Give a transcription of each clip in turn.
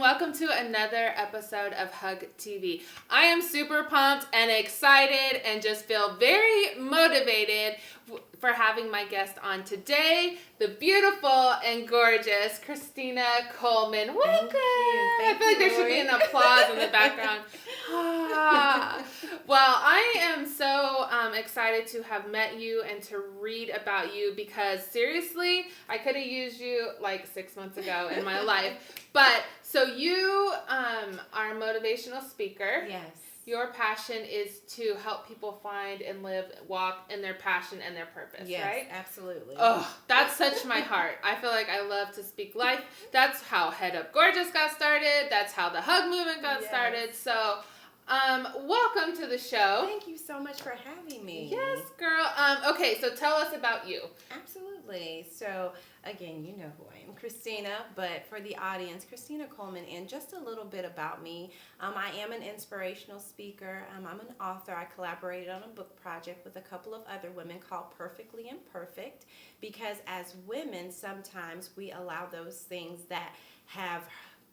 welcome to another episode of HUGtv. I am super pumped and excited and just feel very motivated for having my guest on today, the beautiful and gorgeous Kristina Coleman. Welcome! Thank you. I feel like there should be an applause in the background. Well, I am so excited to have met you and to read about you because seriously, I could have used you like 6 months ago in my life. But so you are a motivational speaker. Yes. Your passion is to help people find and walk in their passion and their purpose, yes, right? Absolutely. Oh, that's such my heart. I feel like I love to speak life. That's how Head Up Gorgeous got started. That's how the Hug movement got started. So, welcome to the show. Thank you so much for having me. Yes, girl. Okay, so tell us about you. Absolutely. So, again, you know who I am, Kristina, but for the audience, Kristina Coleman, and just a little bit about me. I am an inspirational speaker. I'm an author. I collaborated on a book project with a couple of other women called Perfectly Imperfect, because as women, sometimes we allow those things that have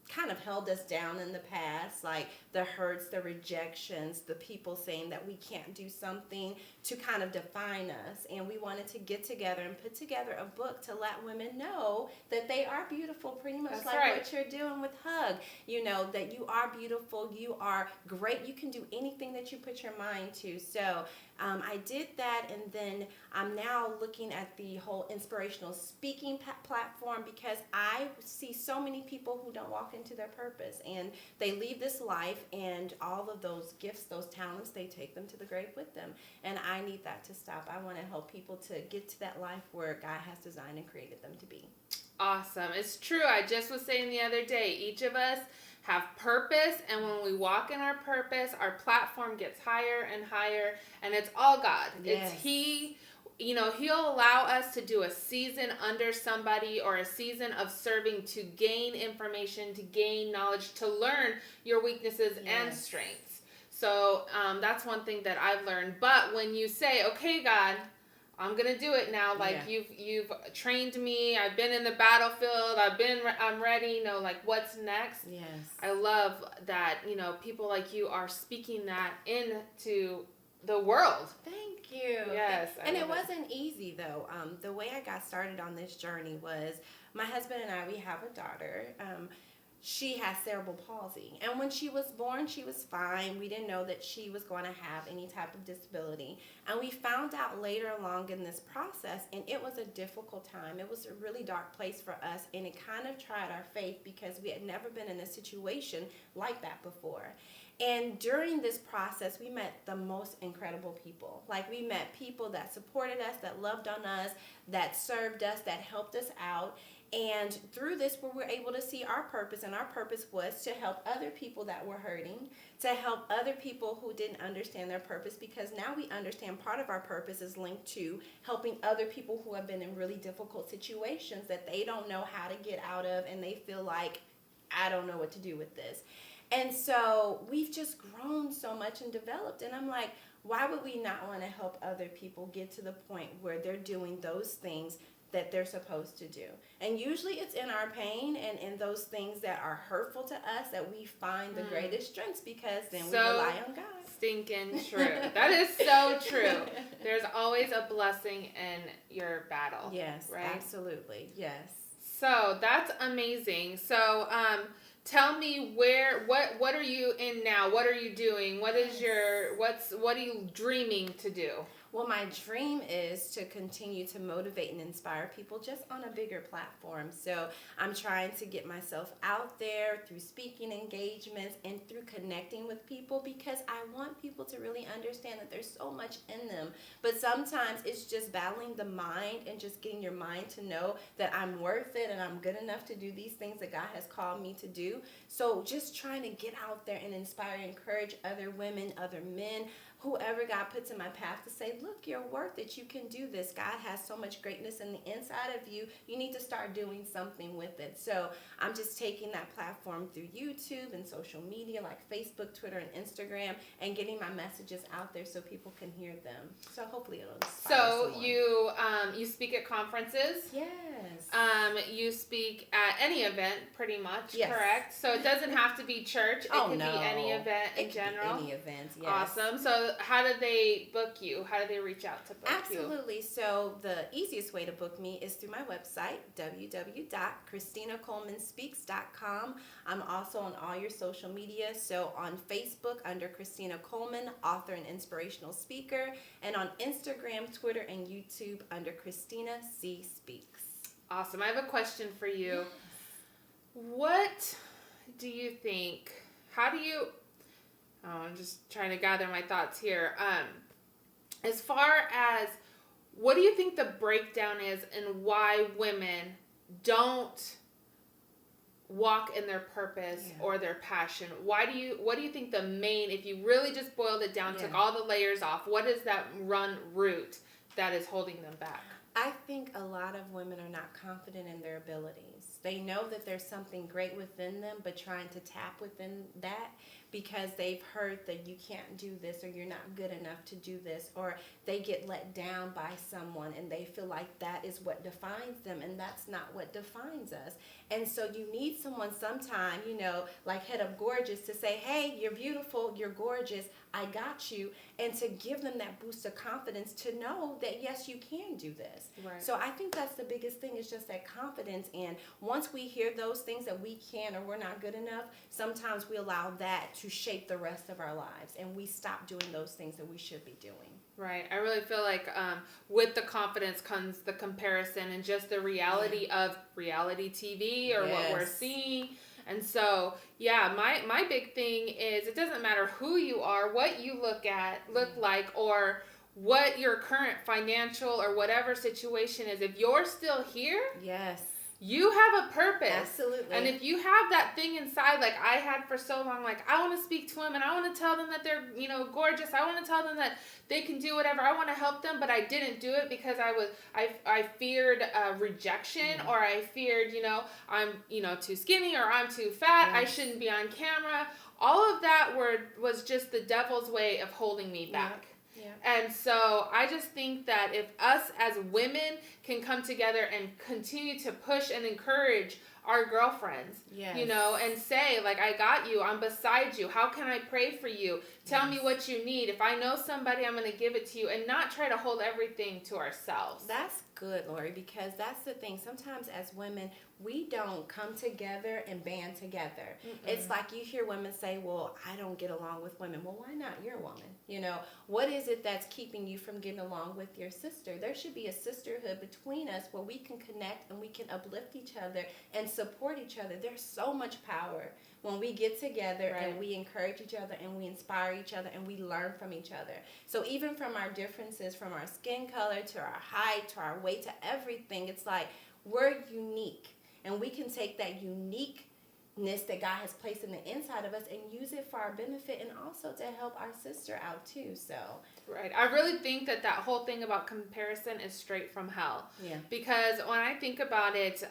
kind of held us down in the past, like the hurts, the rejections, the people saying that we can't do something, to kind of define us. And we wanted to get together and put together a book to let women know that they are beautiful, pretty much. That's like right. What you're doing with Hug. You know, that you are beautiful, you are great, you can do anything that you put your mind to. So I did that, and then I'm now looking at the whole inspirational speaking platform, because I see so many people who don't walk into their purpose, and they leave this life, and all of those gifts, those talents, they take them to the grave with them. And I need that to stop. I want to help people to get to that life where God has designed and created them to be. Awesome. It's true. I just was saying the other day, each of us have purpose, and when we walk in our purpose, our platform gets higher and higher, and it's all God. Yes. It's He'll allow us to do a season under somebody or a season of serving to gain information, to gain knowledge, to learn your weaknesses and strengths. So that's one thing that I've learned. But when you say, okay, God, I'm going to do it now. Like you've trained me. I've been in the battlefield. I'm ready. Like what's next? Yes. I love that, people like you are speaking that into the world. Thank you. Yes. And it wasn't easy though. The way I got started on this journey was my husband and I, we have a daughter. She has cerebral palsy. And when she was born, she was fine. We didn't know that she was going to have any type of disability. And we found out later along in this process, and it was a difficult time. It was a really dark place for us, and it kind of tried our faith because we had never been in a situation like that before. And during this process, we met the most incredible people. Like, we met people that supported us, that loved on us, that served us, that helped us out. And through this, we were able to see our purpose, and our purpose was to help other people that were hurting, to help other people who didn't understand their purpose, because now we understand part of our purpose is linked to helping other people who have been in really difficult situations that they don't know how to get out of, and they feel like, I don't know what to do with this. And so we've just grown so much and developed, and I'm like, why would we not want to help other people get to the point where they're doing those things that they're supposed to do? And usually it's in our pain and in those things that are hurtful to us that we find the greatest strengths, because then we rely on God. Stinking true. That is so true. There's always a blessing in your battle. Yes, right? Absolutely. Yes. So that's amazing. So tell me what are you in now? What are you doing? What are you dreaming to do? Well, my dream is to continue to motivate and inspire people just on a bigger platform. So I'm trying to get myself out there through speaking engagements and through connecting with people, because I want people to really understand that there's so much in them. But sometimes it's just battling the mind and just getting your mind to know that I'm worth it and I'm good enough to do these things that God has called me to do. So just trying to get out there and inspire and encourage other women, other men, whoever God puts in my path to say, look, you're worth it. You can do this. God has so much greatness in the inside of you. You need to start doing something with it. So I'm just taking that platform through YouTube and social media like Facebook, Twitter, and Instagram, and getting my messages out there so people can hear them. So hopefully it'll inspire someone. You speak at conferences. Yes. You speak at any event, pretty much, Yes. correct? So it doesn't have to be church. It could be any event in general. Any event, yes. Awesome. So how do they book you? How do they reach out to book you? Absolutely. So the easiest way to book me is through my website, www.KristinaColemanSpeaks.com. I'm also on all your social media. So on Facebook under Kristina Coleman, author and inspirational speaker, and on Instagram, Twitter, and YouTube under Kristina C. Speaks. Awesome. I have a question for you. What do you think? I'm just trying to gather my thoughts here. As far as what do you think the breakdown is and why women don't walk in their purpose or their passion? What do you think the main, if you really just boiled it down, took all the layers off, what is that root that is holding them back? I think a lot of women are not confident in their abilities. They know that there's something great within them, but trying to tap within that because they've heard that you can't do this or you're not good enough to do this, or they get let down by someone and they feel like that is what defines them, and that's not what defines us. And so you need someone sometime, like Head Up Gorgeous, to say, hey, you're beautiful, you're gorgeous, I got you, and to give them that boost of confidence to know that, yes, you can do this. Right. So I think that's the biggest thing, is just that confidence. And once we hear those things that we can or we're not good enough, sometimes we allow that to shape the rest of our lives, and we stop doing those things that we should be doing. Right. I really feel like with the confidence comes the comparison and just the reality of reality TV or what we're seeing. And so, my big thing is it doesn't matter who you are, what you look like, or what your current financial or whatever situation is. If you're still here, you have a purpose. Absolutely. And if you have that thing inside, like I had for so long, like I want to speak to women, I want to tell them that they're, gorgeous. I want to tell them that they can do whatever. I want to help them, but I didn't do it because I feared rejection, or I feared, I'm, too skinny, or I'm too fat. I shouldn't be on camera. All of that was just the devil's way of holding me back. And so I just think that if us as women can come together and continue to push and encourage our girlfriends, and say, like, I got you, I'm beside you, how can I pray for you? Tell me what you need. If I know somebody, I'm going to give it to you, and not try to hold everything to ourselves. That's good, Lori, because that's the thing. Sometimes as women, we don't come together and band together. It's like you hear women say, well, I don't get along with women. Well, why not? You're a woman. What is it that's keeping you from getting along with your sister? There should be a sisterhood between us where we can connect and we can uplift each other and support each other. There's so much power when we get together and we encourage each other and we inspire each other and we learn from each other. So even from our differences, from our skin color to our height to our weight to everything, it's like we're unique, and we can take that uniqueness that God has placed in the inside of us and use it for our benefit, and also to help our sister out too. So I really think that whole thing about comparison is straight from hell. Because when I think about it,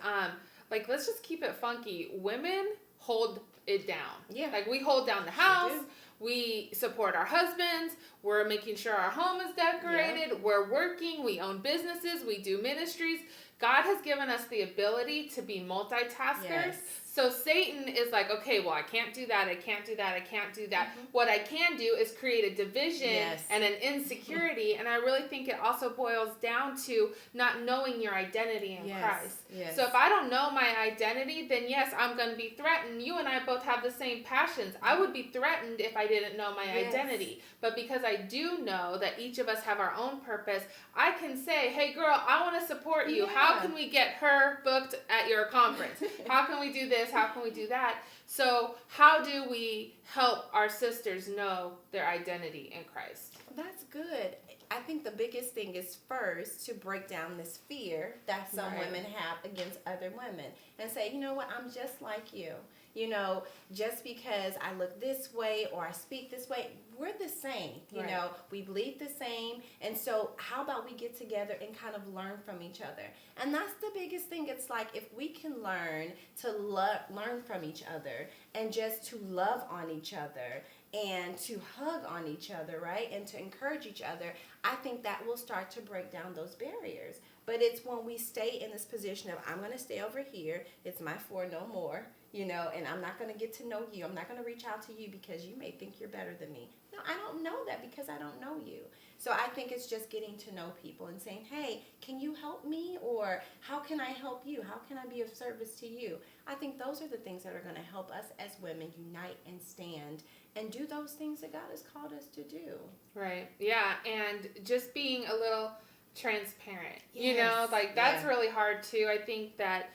let's just keep it funky. Women hold it down. Like, we hold down the house. We support our husbands. We're making sure our home is decorated. We're working. We own businesses. We do ministries. God has given us the ability to be multitaskers. So Satan is like, okay, well, I can't do that. I can't do that. I can't do that. What I can do is create a division and an insecurity. And I really think it also boils down to not knowing your identity in Christ. So if I don't know my identity, then yes, I'm going to be threatened. You and I both have the same passions. I would be threatened if I didn't know my identity. But because I do know that each of us have our own purpose, I can say, hey, girl, I want to support you. How can we get her booked at your conference? How can we do this? How can we do that? So how do we help our sisters know their identity in Christ? That's good. I think the biggest thing is first to break down this fear that some women have against other women and say, you know what, I'm just like you. You know, just because I look this way or I speak this way, we're the same. You know, we believe the same. And so how about we get together and kind of learn from each other? And that's the biggest thing. It's like if we can learn to learn from each other and just to love on each other and to hug on each other, right? And to encourage each other, I think that will start to break down those barriers. But it's when we stay in this position of, I'm going to stay over here, it's my four, no more, you know, and I'm not going to get to know you. I'm not going to reach out to you because you may think you're better than me. No, I don't know that because I don't know you. So I think it's just getting to know people and saying, hey, can you help me? Or how can I help you? How can I be of service to you? I think those are the things that are going to help us as women unite and stand and do those things that God has called us to do. Right. Yeah. And just being a little transparent, you know, like that's really hard too. I think that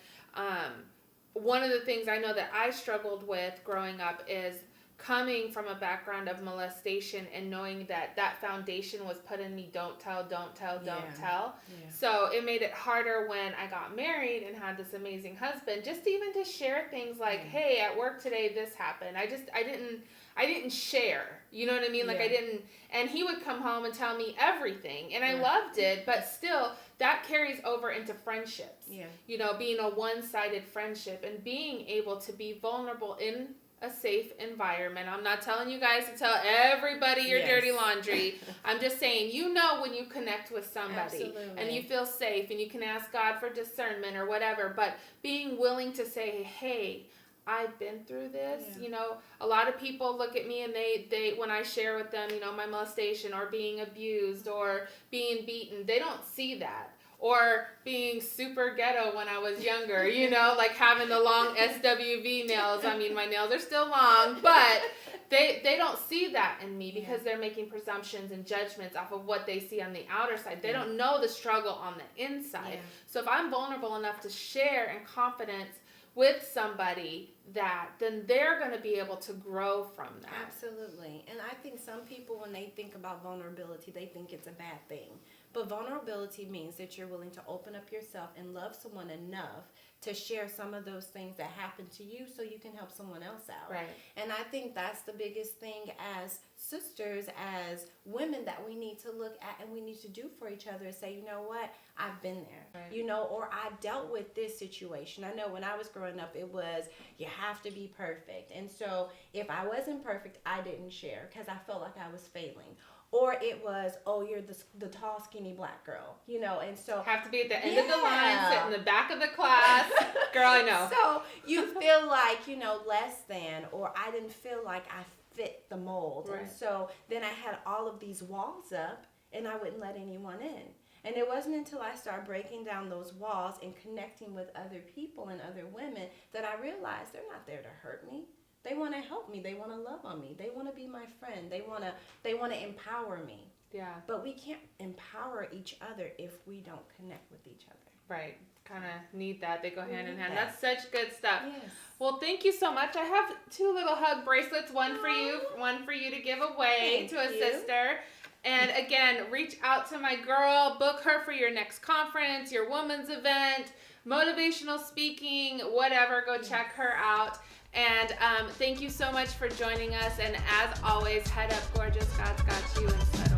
one of the things I know that I struggled with growing up is coming from a background of molestation and knowing that that foundation was put in me, don't tell, don't tell, don't tell. Yeah. So it made it harder when I got married and had this amazing husband, just even to share things like, hey, at work today, this happened. I didn't share, you know what I mean? Like I didn't, and he would come home and tell me everything and I loved it, but still that carries over into friendships, you know, being a one-sided friendship and being able to be vulnerable in a safe environment. I'm not telling you guys to tell everybody your dirty laundry. I'm just saying, you know, when you connect with somebody and you feel safe and you can ask God for discernment or whatever, but being willing to say, hey, I've been through this. You know, a lot of people look at me and they when I share with them, you know, my molestation or being abused or being beaten, they don't see that. Or being super ghetto when I was younger, you know, like having the long SWV nails. I mean, my nails are still long, but they don't see that in me because they're making presumptions and judgments off of what they see on the outer side. They don't know the struggle on the inside. So if I'm vulnerable enough to share in confidence with somebody, then they're going to be able to grow from that. Absolutely. And I think some people, when they think about vulnerability, they think it's a bad thing. But vulnerability means that you're willing to open up yourself and love someone enough to share some of those things that happen to you so you can help someone else out. Right. And I think that's the biggest thing as sisters, as women, that we need to look at and we need to do for each other is say, you know what, I've been there, you know, or I've dealt with this situation. I know when I was growing up, it was, you have to be perfect. And so if I wasn't perfect, I didn't share because I felt like I was failing. Or it was, oh, you're the tall, skinny black girl, you know, and so. Have to be at the end of the line, sit in the back of the class. Girl, I know. So you feel like, you know, less than, or I didn't feel like I fit the mold. Right. And so then I had all of these walls up and I wouldn't let anyone in. And it wasn't until I started breaking down those walls and connecting with other people and other women that I realized they're not there to hurt me. They want to help me. They want to love on me. They want to be my friend. They want to empower me. Yeah. But we can't empower each other if we don't connect with each other. Right. Kind of need that. They go hand in hand. That's such good stuff. Yes. Well, thank you so much. I have 2 little hug bracelets, one for you to give away to a sister. And again, reach out to my girl, book her for your next conference, your women's event, motivational speaking, whatever. Go check her out. And thank you so much for joining us. And as always, head up, gorgeous. God's got you. And